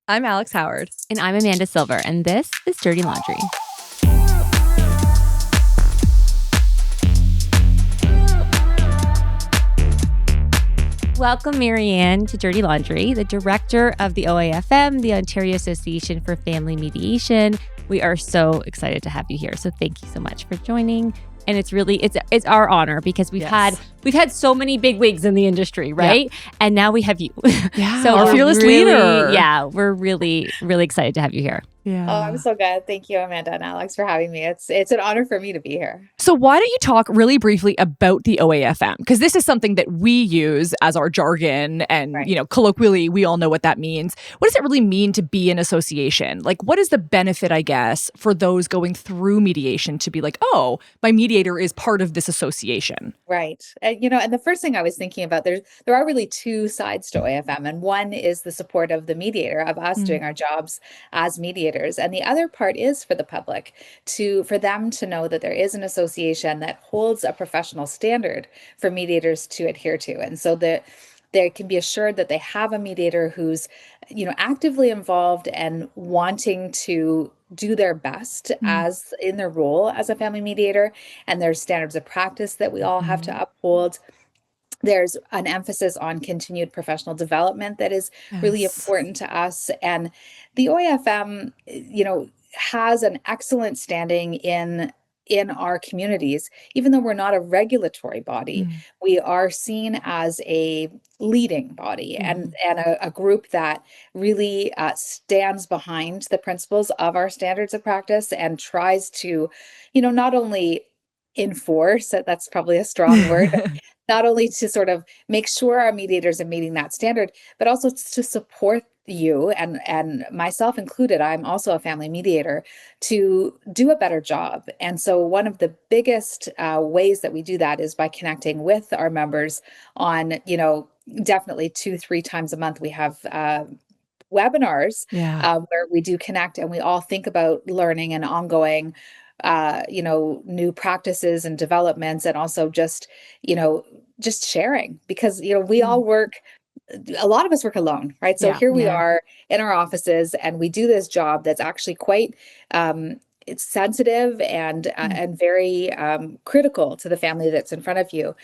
I'm Alex Howard. And I'm Amanda Silver, and this is Dirty Laundry. Welcome, Mary-Anne, to Dirty Laundry, the director of the OAFM, the Ontario Association for Family Mediation. We are so excited to have you here. So thank you so much for joining. And it's really, it's our honor because we've had so many big wigs in the industry, right? Yeah. And now we have you. Yeah, so our fearless leader. Yeah, we're really, really excited to have you here. Yeah. Oh, I'm so good. Thank you, Amanda and Alex, for having me. It's an honor for me to be here. So why don't you talk really briefly about the OAFM? Because this is something that we use as our jargon and, colloquially, we all know what that means. What does it really mean to be an association? Like, what is the benefit, I guess, for those going through mediation to be like, oh, my mediator is part of this association? Right. And the first thing I was thinking about, there are really two sides to OAFM. And one is the support of the mediator, of us doing our jobs as mediators. And the other part is for the public, for them to know that there is an association that holds a professional standard for mediators to adhere to. And so that they can be assured that they have a mediator who's, actively involved and wanting to do their best as in their role as a family mediator. And there's standards of practice that we all have to uphold. There's an emphasis on continued professional development that is really important to us. And the OAFM, has an excellent standing in our communities. Even though we're not a regulatory body, we are seen as a leading body and a group that really stands behind the principles of our standards of practice and tries to, not only enforce, that's probably a strong word, not only to sort of make sure our mediators are meeting that standard, but also to support you and myself included. I'm also a family mediator, to do a better job. And so one of the biggest ways that we do that is by connecting with our members on, definitely 2-3 times a month. We have webinars where we do connect and we all think about learning and ongoing new practices and developments, and also just sharing, because, we all work, a lot of us work alone, right? So here we are in our offices and we do this job that's actually quite, it's sensitive and very critical to the family that's in front of you.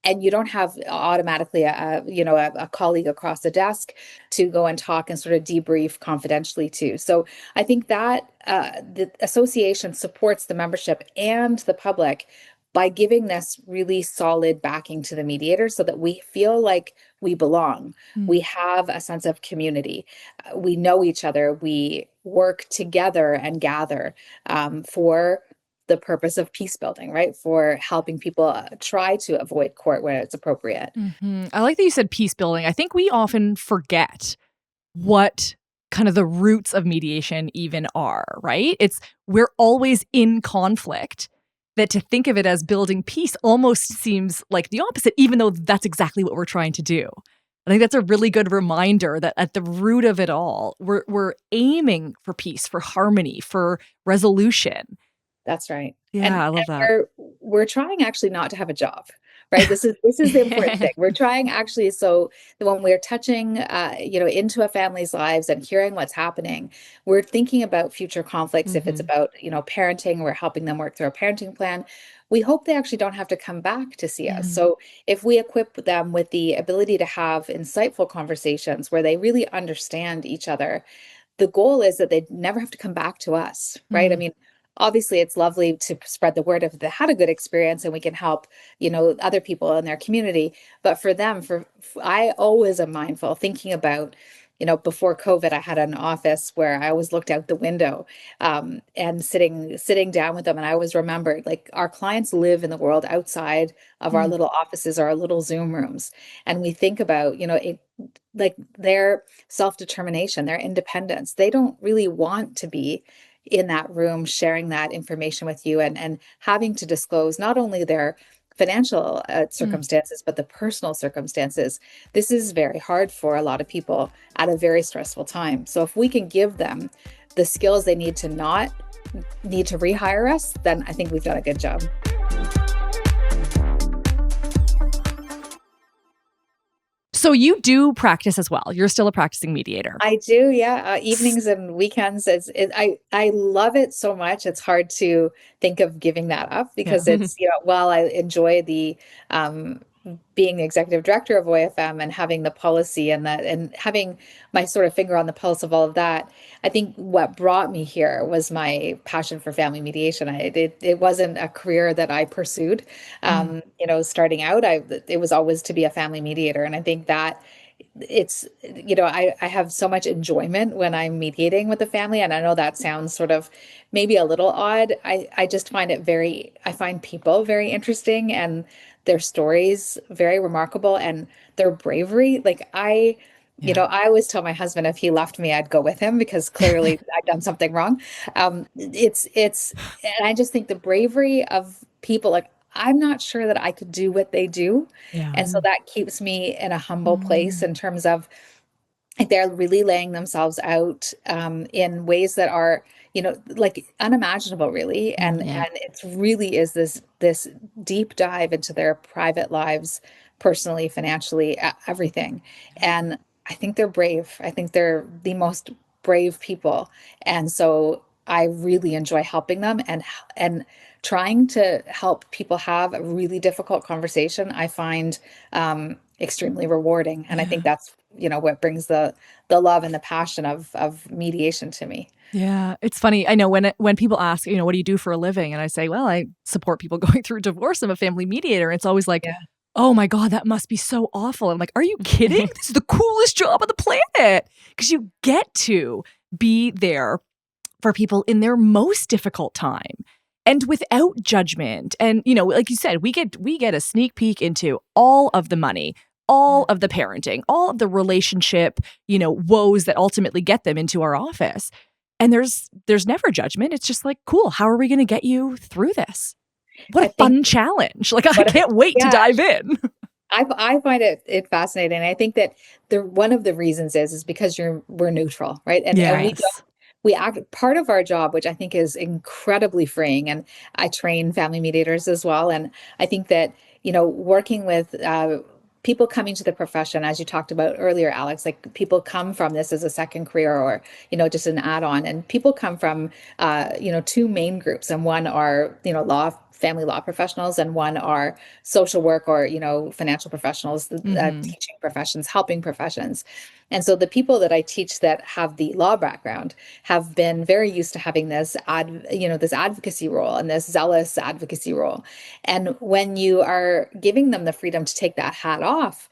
And you don't have automatically a colleague across the desk to go and talk and sort of debrief confidentially too. So I think that the association supports the membership and the public by giving this really solid backing to the mediator so that we feel like we belong. We have a sense of community. We know each other. We work together and gather for the purpose of peace building, right? For helping people try to avoid court when it's appropriate. I like that you said peace building. I think we often forget what kind of the roots of mediation even are, right? We're always in conflict. That to think of it as building peace almost seems like the opposite, even though that's exactly what we're trying to do. I think that's a really good reminder that at the root of it all, we're aiming for peace, for harmony, for resolution. That's right. Yeah, I love that. We're trying actually not to have a job, right? This is the important thing. We're trying actually, so when we're touching, into a family's lives and hearing what's happening, we're thinking about future conflicts. If it's about, parenting, we're helping them work through a parenting plan. We hope they actually don't have to come back to see us. So if we equip them with the ability to have insightful conversations where they really understand each other, the goal is that they never have to come back to us, right? I mean, obviously, it's lovely to spread the word if they had a good experience and we can help, other people in their community. But for them, I always am mindful thinking about, before COVID, I had an office where I always looked out the window and sitting down with them. And I always remembered, like, our clients live in the world outside of our little offices or our little Zoom rooms. And we think about, like their self-determination, their independence. They don't really want to be in that room sharing that information with you and having to disclose not only their financial circumstances, but the personal circumstances. This is very hard for a lot of people at a very stressful time. So if we can give them the skills they need to not need to rehire us, then I think we've done a good job. So you do practice as well. You're still a practicing mediator. I do, yeah. Evenings and weekends. I love it so much. It's hard to think of giving that up Yeah. because it's, while I enjoy the um, being the executive director of OAFM and having the policy and that and having my sort of finger on the pulse of all of that, I think what brought me here was my passion for family mediation. It wasn't a career that I pursued. Mm. Starting out, it was always to be a family mediator, and I think that it's I have so much enjoyment when I'm mediating with the family, and I know that sounds sort of maybe a little odd. I just find I find people very interesting and their stories very remarkable and their bravery. Yeah. I always tell my husband if he left me, I'd go with him because clearly I've done something wrong. And I just think the bravery of people, like, I'm not sure that I could do what they do. Yeah. And so that keeps me in a humble place Mm. in terms of, like, they're really laying themselves out in ways that are, like, unimaginable, really. And Yeah. it's really is this deep dive into their private lives, personally, financially, everything. And I think they're brave. I think they're the most brave people. And so I really enjoy helping them and trying to help people have a really difficult conversation. I find extremely rewarding. And I think Yeah. that's, what brings the love and the passion of mediation to me. Yeah, it's funny. I know when people ask, what do you do for a living? And I say, well, I support people going through divorce. I'm a family mediator. It's always like, Yeah. oh my God, that must be so awful. I'm like, are you kidding? This is the coolest job on the planet because you get to be there for people in their most difficult time and without judgment. And, like you said, we get a sneak peek into all of the money, all of the parenting, all of the relationship, woes that ultimately get them into our office. And there's never judgment. It's just like, cool, how are we going to get you through this? What I a think fun challenge. Like, I what can't wait to yeah, dive in. I find it fascinating. I think that the one of the reasons is because we're neutral, right? And Yes. we act part of our job, which I think is incredibly freeing. And I train family mediators as well. And I think that, working with people coming to the profession, as you talked about earlier, Alex, like, people come from this as a second career or, just an add-on. And people come from, two main groups. And one are, family law professionals, and one are social work or, financial professionals, Hmm. teaching professions, helping professions. And so the people that I teach that have the law background have been very used to having this advocacy role and this zealous advocacy role. And when you are giving them the freedom to take that hat off,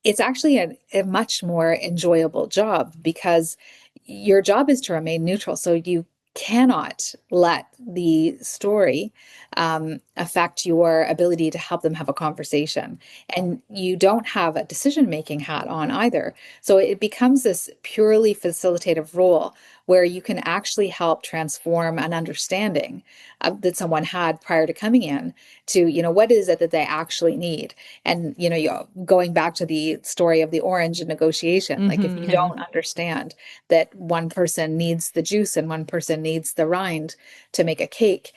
it's actually a much more enjoyable job because your job is to remain neutral. So you cannot let the story affect your ability to help them have a conversation. And you don't have a decision-making hat on either. So it becomes this purely facilitative role where you can actually help transform an understanding that someone had prior to coming in to, what is it that they actually need. And, going back to the story of the orange negotiation, like, if you Hmm. don't understand that one person needs the juice and one person needs the rind to make a cake,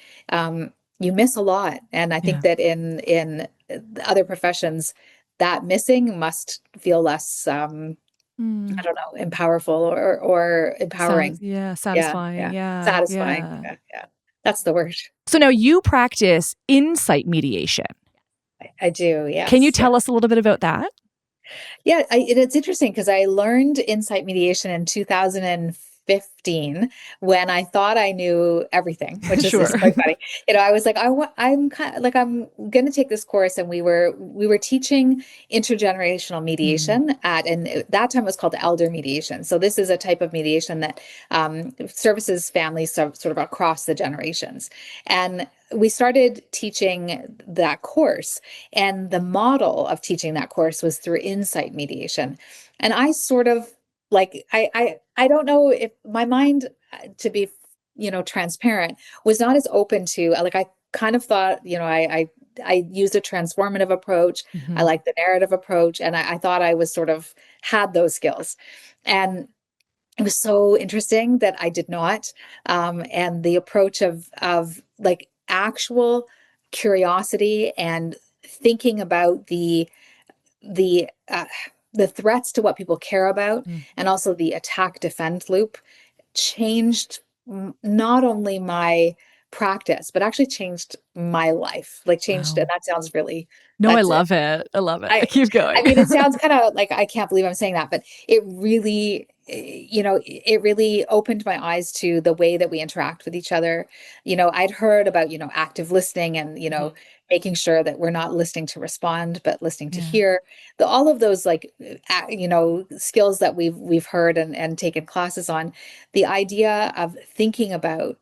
you miss a lot. And I think Yeah. that in other professions, that missing must feel less, I Mm. don't know, empowerful or empowering. Yeah, Yeah, satisfying. yeah, Yeah, satisfying. yeah. Yeah, yeah, that's the word. So now you practice insight mediation. I do. Can you Yes, yeah. tell us a little bit about that? Yeah, it's interesting because I learned insight mediation in 2015 when I thought I knew everything, which is Sure. just quite funny. I was like, I'm kind of like, I'm going to take this course, and we were teaching intergenerational Mm. mediation and that time it was called elder mediation. So this is a type of mediation that services families sort of across the generations, and we started teaching that course, and the model of teaching that course was through insight mediation. And I sort of, like, I don't know if my mind, to be, transparent, was not as open to, like, I kind of thought, I used a transformative approach. I Hmm. like the narrative approach, and I thought I was sort of had those skills. And it was so interesting that I did not. And the approach of like actual curiosity and thinking about the the threats to what people care about, Mm. and also the attack defend loop changed not only my practice, but actually changed my life. Like changed, and Wow. that sounds really, No, I that's love it. I love it. I Keep I going. mean, it sounds kind of like I can't believe I'm saying that, but it really, it really opened my eyes to the way that we interact with each other. I'd heard about, active listening and, Mhm. making sure that we're not listening to respond, but listening to Yeah. hear. All of those like, skills that we've heard and taken classes on. The idea of thinking about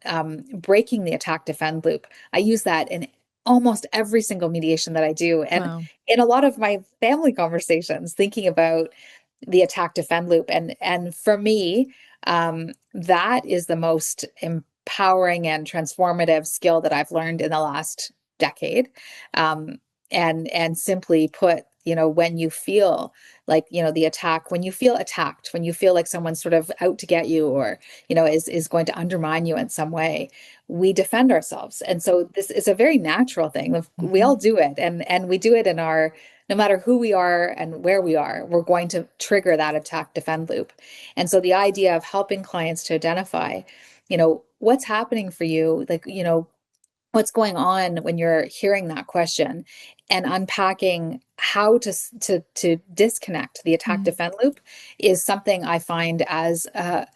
breaking the attack defend loop. I use that in almost every single mediation that I do. And Wow. in a lot of my family conversations, thinking about the attack defend loop. And for me, that is the most empowering and transformative skill that I've learned in the last decade. Um, and simply put, when you feel like, the attack, when you feel attacked, when you feel like someone's sort of out to get you, or, is going to undermine you in some way, we defend ourselves. And so this is a very natural thing. We all Mhm. do it, and we do it in our, no matter who we are and where we are, we're going to trigger that attack defend loop. And so the idea of helping clients to identify, what's happening for you, like, what's going on when you're hearing that question, and unpacking how to disconnect the attack Mm. defend loop is something I find as a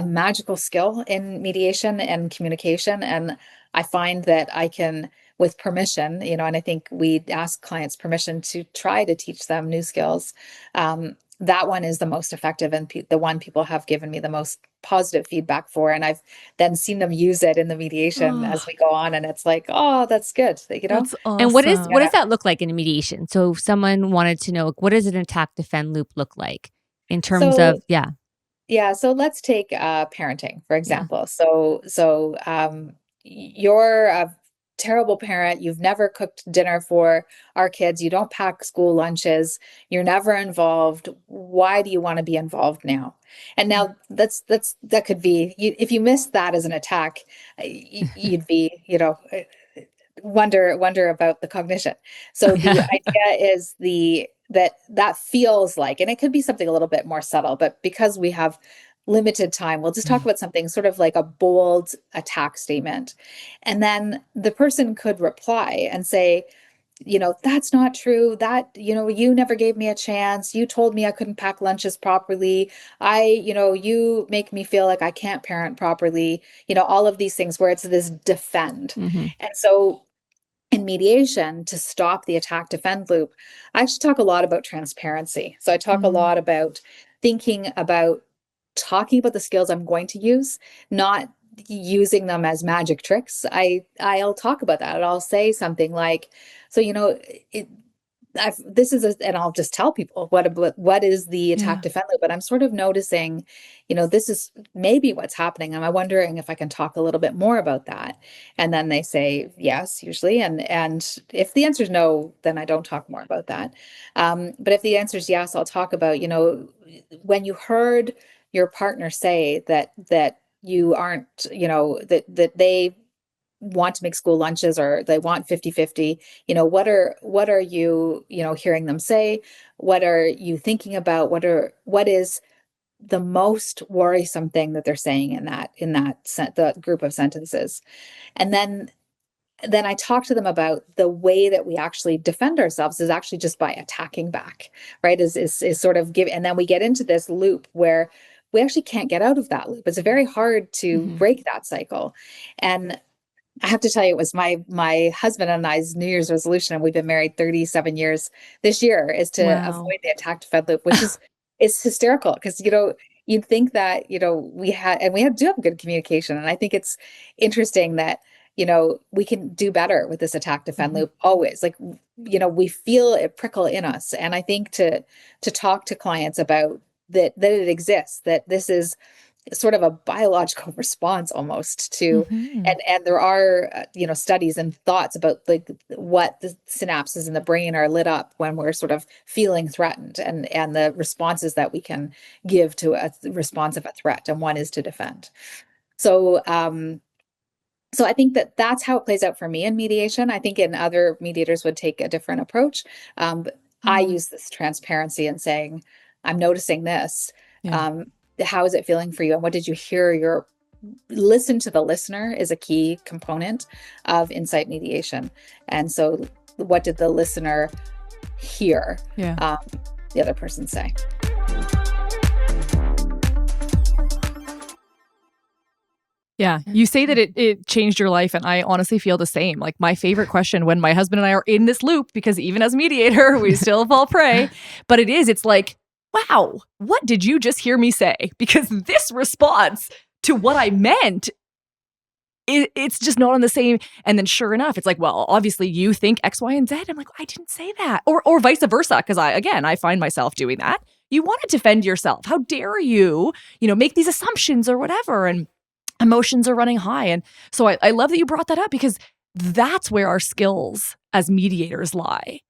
magical skill in mediation and communication. And I find that I can, with permission, and I think we ask clients permission to try to teach them new skills. That one is the most effective, and the one people have given me the most positive feedback for. And I've then seen them use it in the mediation as Oh, we go on. And it's like, oh, that's good. that's And what does awesome. that look like in a mediation? So if someone wanted to know, like, what does an attack defend loop look like in terms So of, yeah, yeah, so let's take parenting, for yeah. example. You're a terrible parent. You've never cooked dinner for our kids. You don't pack school lunches. You're never involved. Why do you want to be involved now? And Mm. now that could be if you missed that as an attack, you'd be, wonder about the cognition. So the Yeah. idea is that feels like, and it could be something a little bit more subtle, but because we have limited time, we'll just talk Mm. about something sort of like a bold attack statement. And then the person could reply and say, that's not true. That, you never gave me a chance. You told me I couldn't pack lunches properly. You make me feel like I can't parent properly. All of these things where it's this defend. Hmm. And so in mediation, to stop the attack defend loop, I actually talk a lot about transparency. So I talk a Mm. lot about thinking about talking about the skills I'm going to use, not using them as magic tricks. I'll talk about that. And I'll say something like, so it, this is and I'll just tell people what is the attack Yeah. defend loop, but I'm sort of noticing, this is maybe what's happening. And I'm wondering if I can talk a little bit more about that. And then they say yes, usually. And if the answer is no, then I don't talk more about that. But if the answer is yes, I'll talk about, when you heard your partner say that you aren't, that they want to make school lunches or they want 50-50, what are you, hearing them say? What are you thinking about? What is the most worrisome thing that they're saying the group of sentences? And then I talk to them about the way that we actually defend ourselves is actually just by attacking back, right? Is sort of give, and then we get into this loop where we actually can't get out of that loop. It's very hard to Hmm. break that cycle. And I have to tell you, it was my husband and I's New Year's resolution, and we've been married 37 years this year, is to Wow. avoid the attack fed loop, which is hysterical because you'd think that we do have good communication, and I think it's interesting that we can do better with this attack defend Mhm. loop always. Like we feel it prickle in us, and I think to talk to clients about that it exists, that this is sort of a biological response almost to, Mhm. and there are studies and thoughts about like what the synapses in the brain are lit up when we're sort of feeling threatened, and the responses that we can give to a response of a threat, and one is to defend. So I think that's how it plays out for me in mediation. I think in other mediators would take a different approach. I use this transparency and saying, I'm noticing this. Yeah. How is it feeling for you? And what did you hear? Listen to the listener is a key component of insight mediation. And so what did the listener hear the other person say? Yeah. You say that it changed your life, and I honestly feel the same. Like, my favorite question when my husband and I are in this loop, because even as mediator, we still fall prey, but it's like, wow, what did you just hear me say? Because this response to what I meant, it's just not on the same. And then sure enough, it's like, well, obviously you think X, Y, and Z. I'm like, I didn't say that. Or vice versa. Because I find myself doing that. You want to defend yourself. How dare you, make these assumptions or whatever. And emotions are running high. And so I love that you brought that up, because that's where our skills as mediators lie.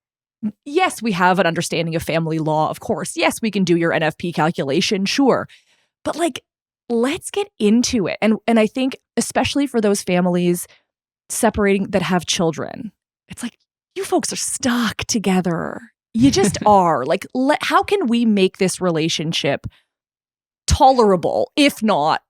Yes, we have an understanding of family law, of course. Yes, we can do your NFP calculation, sure. But let's get into it. And I think especially for those families separating that have children, it's like, you folks are stuck together. You just are. Like, how can we make this relationship tolerable, if not,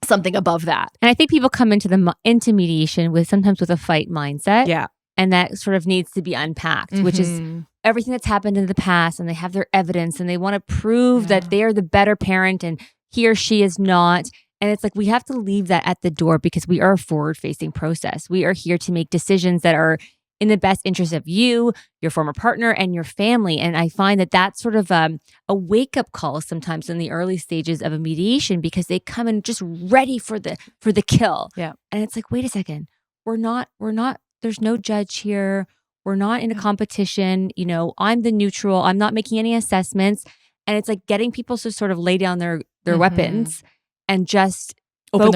something above that? And I think people come into mediation sometimes with a fight mindset. Yeah. And that sort of needs to be unpacked, which is everything that's happened in the past, and they have their evidence and they want to prove that they are the better parent and he or she is not. And it's like, we have to leave that at the door, because we are a forward-facing process. We are here to make decisions that are in the best interest of you, your former partner, and your family. And I find that that's sort of a wake-up call sometimes in the early stages of a mediation, because they come in just ready for the kill. Yeah. And it's like, wait a second, we're not, there's no judge here. We're not in a competition. I'm the neutral. I'm not making any assessments. And it's like getting people to sort of lay down their weapons and just open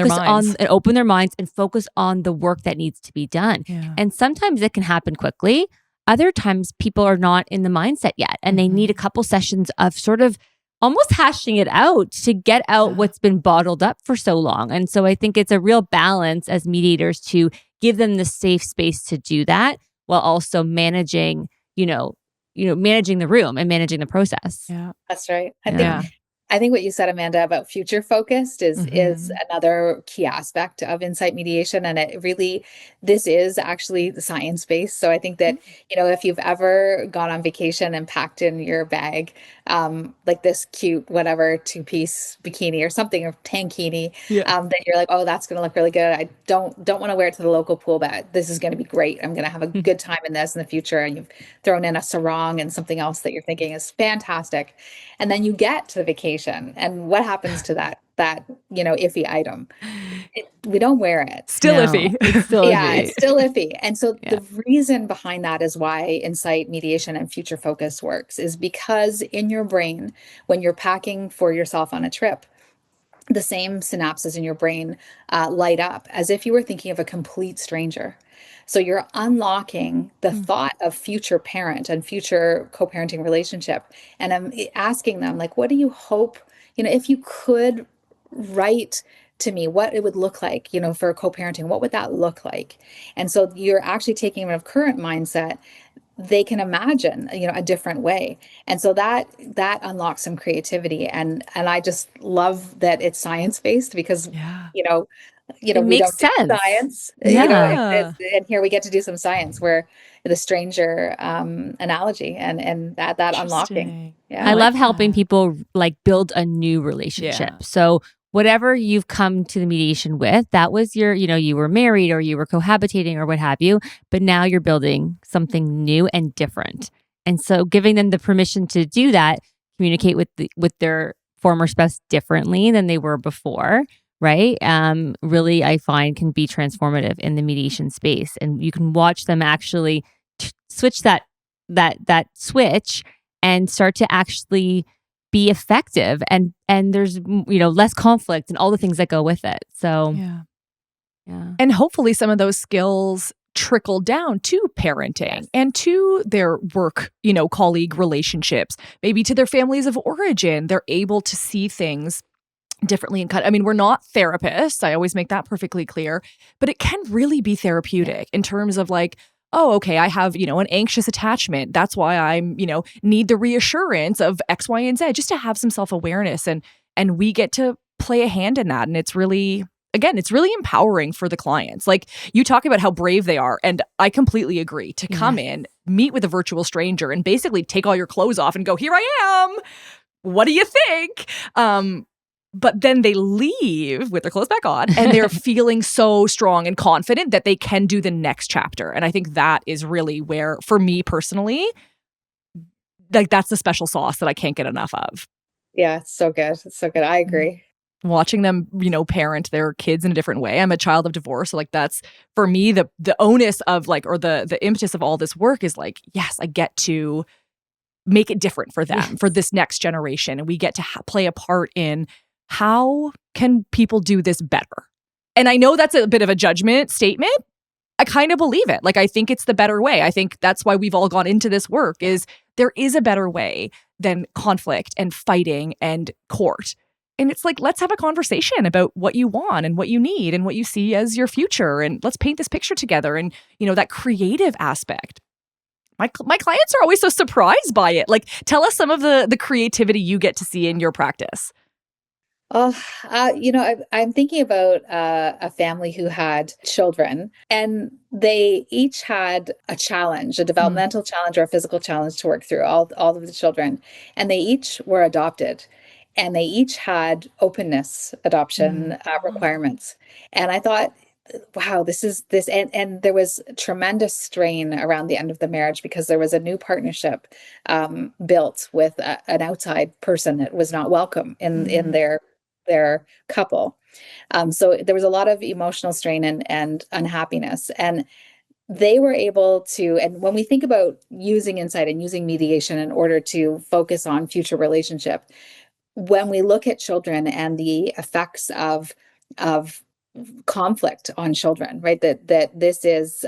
their minds and focus on the work that needs to be done. Yeah. And sometimes it can happen quickly. Other times people are not in the mindset yet, and they need a couple sessions of sort of almost hashing it out to get out what's been bottled up for so long. And so I think it's a real balance as mediators to give them the safe space to do that, while also managing, managing the room and managing the process. Yeah, that's right. I think what you said, Amanda, about future focused is another key aspect of insight mediation. And this is actually the science based. So I think that, if you've ever gone on vacation and packed in your bag, like this cute, whatever, 2-piece bikini or something, or tankini, that you're like, oh, that's going to look really good. I don't want to wear it to the local pool, but this is going to be great. I'm going to have a good time in this in the future. And you've thrown in a sarong and something else that you're thinking is fantastic. And then you get to the vacation, and what happens to that iffy item? We don't wear it. Still iffy. It's still iffy. It's still iffy. And so the reason behind that is why insight mediation and future focus works, is because in your brain, when you're packing for yourself on a trip, the same synapses in your brain light up as if you were thinking of a complete stranger. So you're unlocking the thought of future parent and future co-parenting relationship. And I'm asking them, like, what do you hope, if you could write to me what it would look like, for co-parenting, what would that look like? And so you're actually taking them out of current mindset. They can imagine, a different way. And so that unlocks some creativity. And I just love that it's science-based, because, it we makes don't sense. do science, and here we get to do some science, where the stranger analogy and that unlocking. Yeah, I love helping people build a new relationship. Yeah. So whatever you've come to the mediation with, that was your, you were married or you were cohabitating or what have you, but now you're building something new and different. And so giving them the permission to do that, communicate with their former spouse differently than they were before, right? Really, I find can be transformative in the mediation space. And you can watch them actually switch that switch and start to actually be effective, and there's less conflict and all the things that go with it. So yeah. And hopefully some of those skills trickle down to parenting and to their work, colleague relationships, maybe to their families of origin. They're able to see things differently and we're not therapists. I always make that perfectly clear, but it can really be therapeutic in terms of oh, okay, I have, an anxious attachment. That's why I'm, need the reassurance of X, Y, and Z, just to have some self-awareness. And we get to play a hand in that. And it's really, again, it's really empowering for the clients. Like, you talk about how brave they are. And I completely agree to come in, meet with a virtual stranger and basically take all your clothes off and go, here I am. What do you think? But then they leave with their clothes back on and they're feeling so strong and confident that they can do the next chapter. And I think that is really where, for me personally, like, that's the special sauce that I can't get enough of. Yeah, it's so good. It's so good. I agree. Watching them, parent their kids in a different way. I'm a child of divorce. So, like, that's, for me, the onus of, like, or the impetus of all this work is like, yes, I get to make it different for them, for this next generation. And we get to play a part in how can people do this better? And I know that's a bit of a judgment statement. I kind of believe it. Like, I think it's the better way. I think that's why we've all gone into this work, is there is a better way than conflict and fighting and court. And it's like, let's have a conversation about what you want and what you need and what you see as your future. And let's paint this picture together. And, that creative aspect. My clients are always so surprised by it. Like, tell us some of the creativity you get to see in your practice. Oh, I'm thinking about a family who had children, and they each had a challenge, a developmental challenge or a physical challenge to work through, all of the children. And they each were adopted, and they each had openness adoption requirements. And I thought, wow, and there was tremendous strain around the end of the marriage because there was a new partnership built with an outside person that was not welcome in their couple. So there was a lot of emotional strain and unhappiness. And they were able to, and when we think about using insight and using mediation in order to focus on future relationship, when we look at children and the effects of conflict on children, right? That this is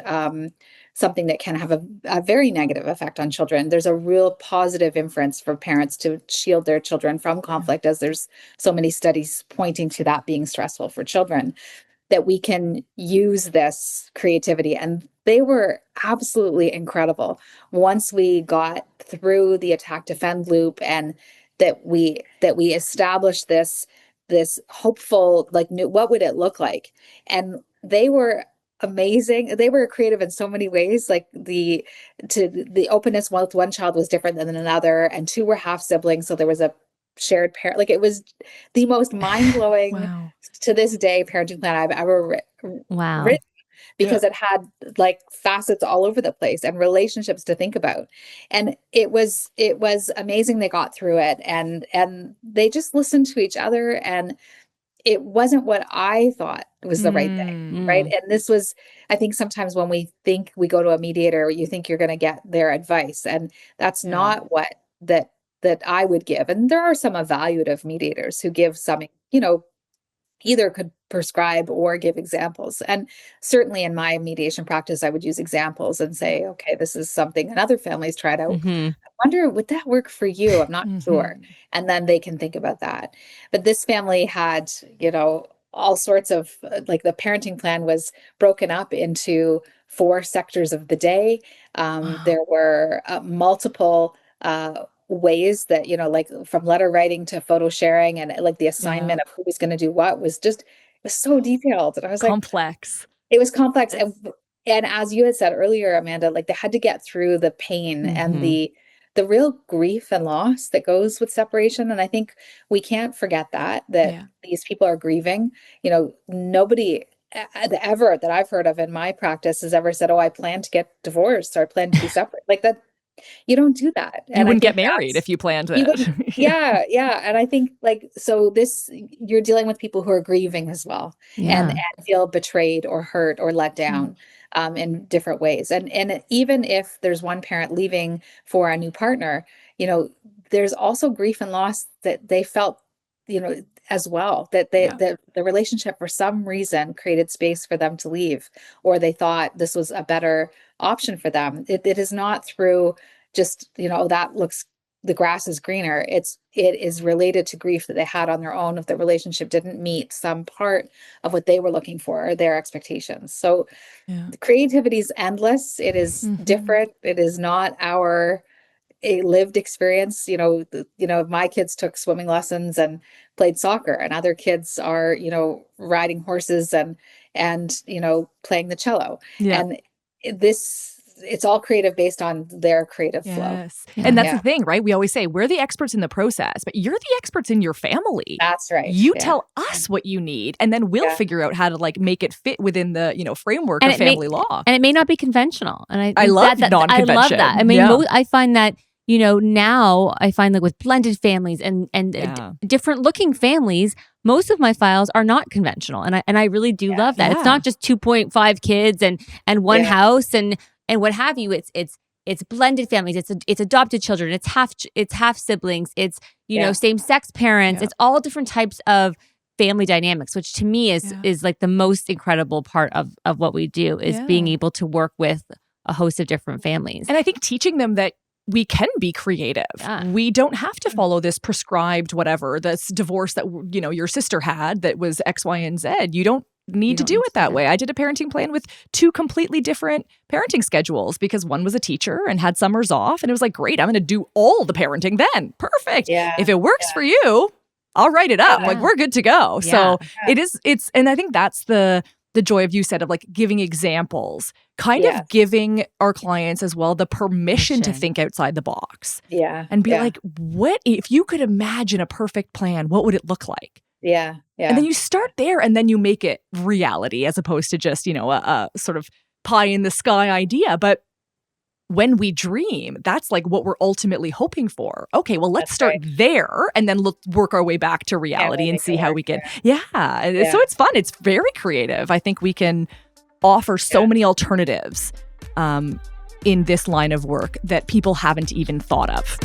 something that can have a very negative effect on children. There's a real positive inference for parents to shield their children from conflict, as there's so many studies pointing to that being stressful for children, that we can use this creativity. And they were absolutely incredible once we got through the attack defend loop, and that we established this hopeful, like, what would it look like? And they were amazing. They were creative in so many ways. Like, the openness with one child was different than another, and two were half siblings, so there was a shared parent. Like, it was the most mind-blowing Wow. to this day parenting plan I've ever written, because it had, like, facets all over the place and relationships to think about. And it was amazing they got through it, and they just listened to each other, and it wasn't what I thought was the right thing, right? And this was, I think sometimes when we think we go to a mediator, you think you're going to get their advice, and that's not what that I would give. And there are some evaluative mediators who give some, either could prescribe or give examples. And certainly in my mediation practice, I would use examples and say, okay, this is something another family's tried out. I wonder, would that work for you? I'm not sure. And then they can think about that. But this family had, all sorts of, like, the parenting plan was broken up into 4 sectors of the day. There were multiple ways that, like, from letter writing to photo sharing, and, like, the assignment of who was going to do what was so detailed. And I was Complex. It was complex. And as you had said earlier, Amanda, like, they had to get through the pain and the real grief and loss that goes with separation. And I think we can't forget that these people are grieving. Nobody ever that I've heard of in my practice has ever said, oh, I plan to get divorced, or I plan to be separate. Like that, you don't do that. You wouldn't get married if you planned it. Yeah. And I think, like, so you're dealing with people who are grieving as well, and feel betrayed or hurt or let down in different ways. And even if there's one parent leaving for a new partner, there's also grief and loss that they felt, as well, that the relationship for some reason created space for them to leave, or they thought this was a better option for them. It is not through just, that looks the grass is greener. It is related to grief that they had on their own if the relationship didn't meet some part of what they were looking for or their expectations. So the creativity is endless. It is different. It is not a lived experience. My kids took swimming lessons and played soccer, and other kids are, riding horses and playing the cello. Yeah. And it's all creative based on their creative flow. Yes. And that's the thing, right? We always say we're the experts in the process, but you're the experts in your family. That's right. You tell us what you need, and then we'll figure out how to like make it fit within the, framework of family law. And it may not be conventional. And I love non-convention. I love that. I mean, I find that, now I find like with blended families and different looking families, most of my files are not conventional. And I really do love that. It's not just 2.5 kids and one house and what have you. It's blended families. It's adopted children. It's half siblings. It's, same sex parents. It's all different types of family dynamics, which to me is like the most incredible part of what we do is being able to work with a host of different families. And I think teaching them that we can be creative. Yeah. We don't have to follow this prescribed whatever, this divorce that, your sister had that was X, Y, and Z. You don't need to do it that way. I did a parenting plan with 2 completely different parenting schedules because one was a teacher and had summers off. And it was like, great, I'm going to do all the parenting then. Perfect. Yeah. If it works for you, I'll write it up. Like we're good to go. Yeah. So it's, and I think that's the joy of you said of like giving examples, kind of giving our clients as well the permission to think outside the box. Yeah. And be like, what if you could imagine a perfect plan, what would it look like? Yeah. Yeah. And then you start there and then you make it reality as opposed to just, a sort of pie in the sky idea. But when we dream, that's like what we're ultimately hoping for. Okay, well, let's start there and then work our way back to reality and see how we can. Yeah. So it's fun. It's very creative. I think we can offer so many alternatives in this line of work that people haven't even thought of.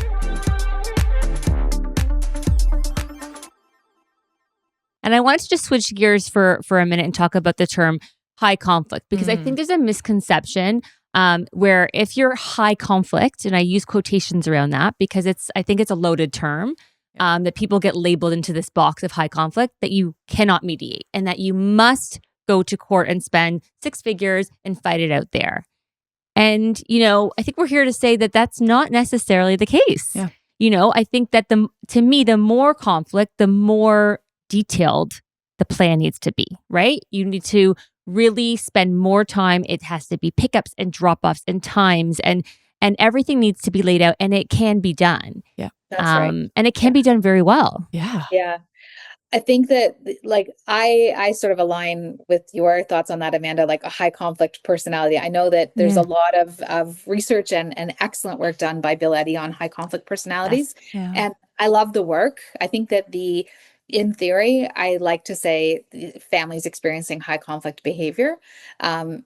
And I want to just switch gears for a minute and talk about the term high conflict, because I think there's a misconception where if you're high conflict, and I use quotations around that because I think it's a loaded term, that people get labeled into this box of high conflict, that you cannot mediate and that you must go to court and spend 6 figures and fight it out there. And, I think we're here to say that that's not necessarily the case. Yeah. I think that to me, the more conflict, the more detailed the plan needs to be, right? You need to really spend more time. It has to be pickups and drop-offs and times and everything needs to be laid out, and it can be done. Yeah. That's right. And it can be done very well. Yeah. Yeah. I think that like I sort of align with your thoughts on that, Amanda, like a high conflict personality. I know that there's a lot of research and excellent work done by Bill Eddy on high conflict personalities. And I love the work. I think that in theory, I like to say families experiencing high conflict behavior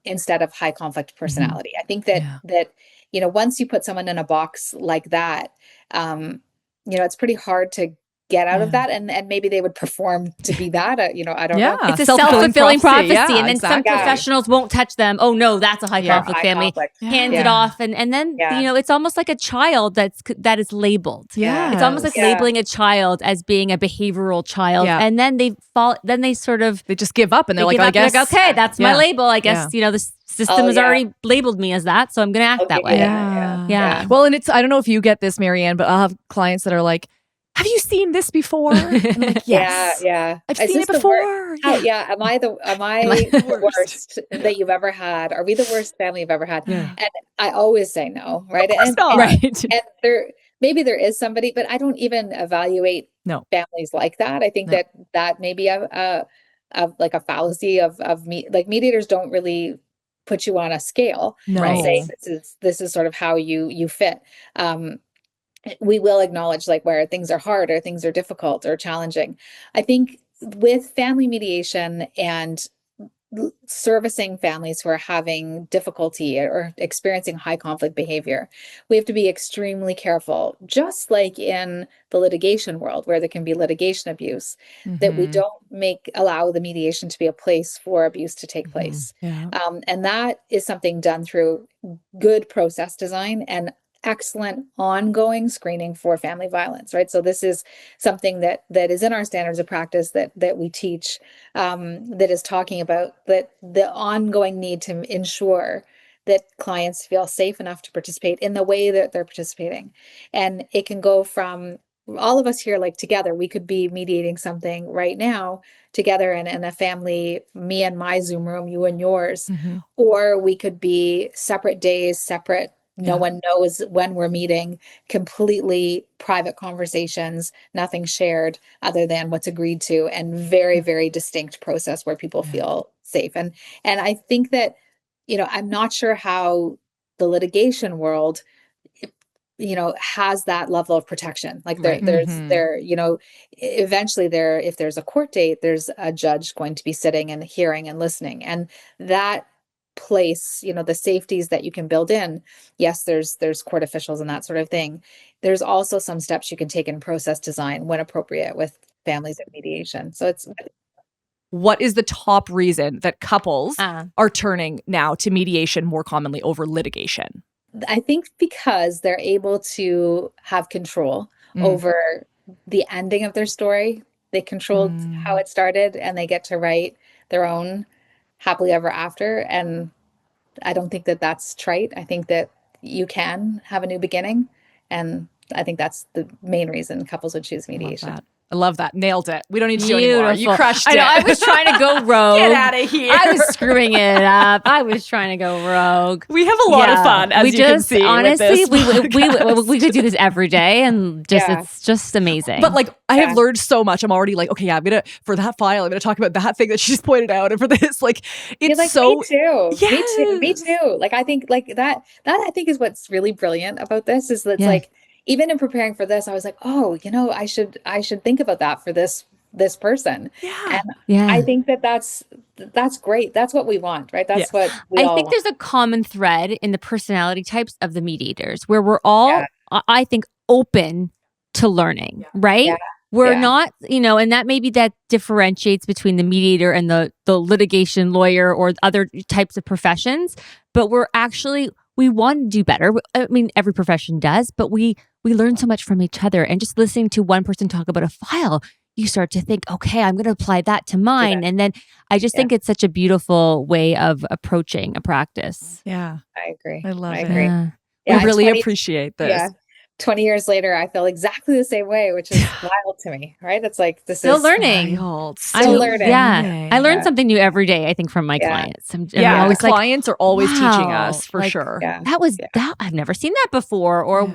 instead of high conflict personality. I think that once you put someone in a box like that, it's pretty hard to get out of that, and maybe they would perform to be that. I don't know. It's a self-fulfilling prophecy, and then some professionals won't touch them. Oh no, that's a high conflict family. Hands it off, and then it's almost like a child that is labeled. Yeah, it's almost like labeling a child as being a behavioral child, and then they just give up, and they're like, I guess okay, that's my label. I guess the system has already labeled me as that, so I'm going to act that way. Yeah. Well, and I don't know if you get this, Mary-Anne, but I'll have clients that are like, have you seen this before? I'm like, yes. Yeah. I've seen it before. Am I the worst that you've ever had? Are we the worst family you've ever had? Yeah. And I always say no, right? Of course not. Right. And maybe there is somebody, but I don't even evaluate families like that. I think that may be a fallacy of me. Like mediators don't really put you on a scale and say this is sort of how you fit. We will acknowledge like where things are hard or things are difficult or challenging. I think with family mediation and servicing families who are having difficulty or experiencing high conflict behavior, we have to be extremely careful, just like in the litigation world where there can be litigation abuse, that we don't allow the mediation to be a place for abuse to take place. And that is something done through good process design and excellent ongoing screening for family violence, right? So this is something that is in our standards of practice that we teach, that is talking about that the ongoing need to ensure that clients feel safe enough to participate in the way that they're participating. And it can go from all of us here, like together, we could be mediating something right now together in a family, me and my Zoom room, you and yours, or we could be separate days, separate. No one knows when we're meeting, completely private conversations, nothing shared other than what's agreed to, and very, very distinct process where people feel safe. And I think that, I'm not sure how the litigation world, has that level of protection. Like eventually if there's a court date, there's a judge going to be sitting and hearing and listening. And that place, the safeties that you can build in. Yes, there's court officials and that sort of thing. There's also some steps you can take in process design when appropriate with families and mediation. So what is the top reason that couples are turning now to mediation more commonly over litigation? I think because they're able to have control over the ending of their story. They controlled how it started, and they get to write their own happily ever after. And I don't think that that's trite. I think that you can have a new beginning. And I think that's the main reason couples would choose mediation. I love that. Nailed it. We don't need to do anymore. You crushed it. I know. I was trying to go rogue. Get out of here. I was screwing it up. I was trying to go rogue. We have a lot of fun, as you can see. Honestly, with this we could do this every day, and it's just amazing. But like, I have learned so much. I'm already like, okay, for that file, I'm gonna talk about that thing that she just pointed out, and for this, like, it's like, so. Me too. Yes. Me too. Like, I think like that I think is what's really brilliant about this is that it's like, even in preparing for this, I was like, oh, I should think about that for this person. Yeah. And I think that's great. That's what we want, right? That's what we all want. There's a common thread in the personality types of the mediators where we're all, I think, open to learning, right? Yeah. We're not, and that maybe that differentiates between the mediator and the litigation lawyer or other types of professions, but we want to do better. I mean, every profession does, but we learn so much from each other. And just listening to one person talk about a file, you start to think, okay, I'm going to apply that to mine. And then I just think it's such a beautiful way of approaching a practice. Yeah. I agree. I love it. Agree. We really appreciate this. Yeah. 20 years later, I feel exactly the same way, which is wild to me, right? It's like, this still is learning. Still learning. Yeah. I learn something new every day, I think, from my clients. Clients are always teaching us, for sure. Yeah. That I've never seen that before. Or,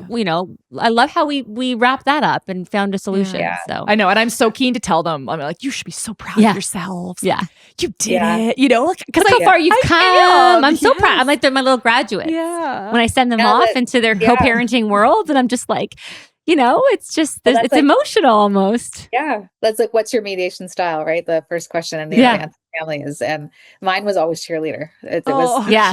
I love how we wrapped that up and found a solution. Yeah. So I know. And I'm so keen to tell them, I'm like, you should be so proud of yourselves. Yeah. You did it, because how far you've come. I'm so proud. I'm like, they're my little graduates. Yeah. When I send them off into their co-parenting world, and I'm just like, it's just, it's emotional almost. Yeah. That's like, what's your mediation style, right? The first question in the advanced family is, and mine was always cheerleader. It was, yeah.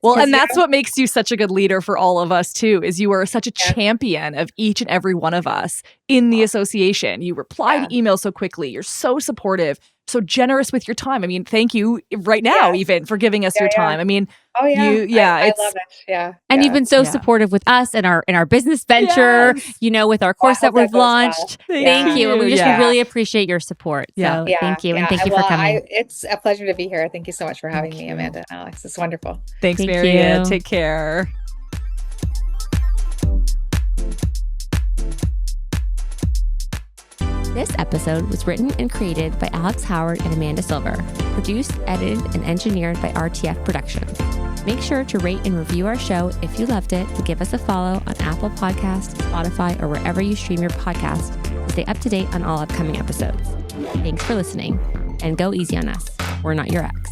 And that's what makes you such a good leader for all of us too, is you are such a champion of each and every one of us in the association. You reply to emails so quickly. You're so supportive, so generous with your time. I mean, thank you right now even for giving us your time. I mean, I love it. Yeah. And you've been so supportive with us and our business venture, with our course that we've launched. Well. Thank you. And we really appreciate your support. So thank you. And thank you for coming. It's a pleasure to be here. Thank you so much for having me, Amanda and Alex. It's wonderful. Thanks, Mary-Anne. Take care. This episode was written and created by Alex Howard and Amanda Silver, produced, edited, and engineered by RTF Productions. Make sure to rate and review our show if you loved it, and give us a follow on Apple Podcasts, Spotify, or wherever you stream your podcast to stay up to date on all upcoming episodes. Thanks for listening, and go easy on us. We're not your ex.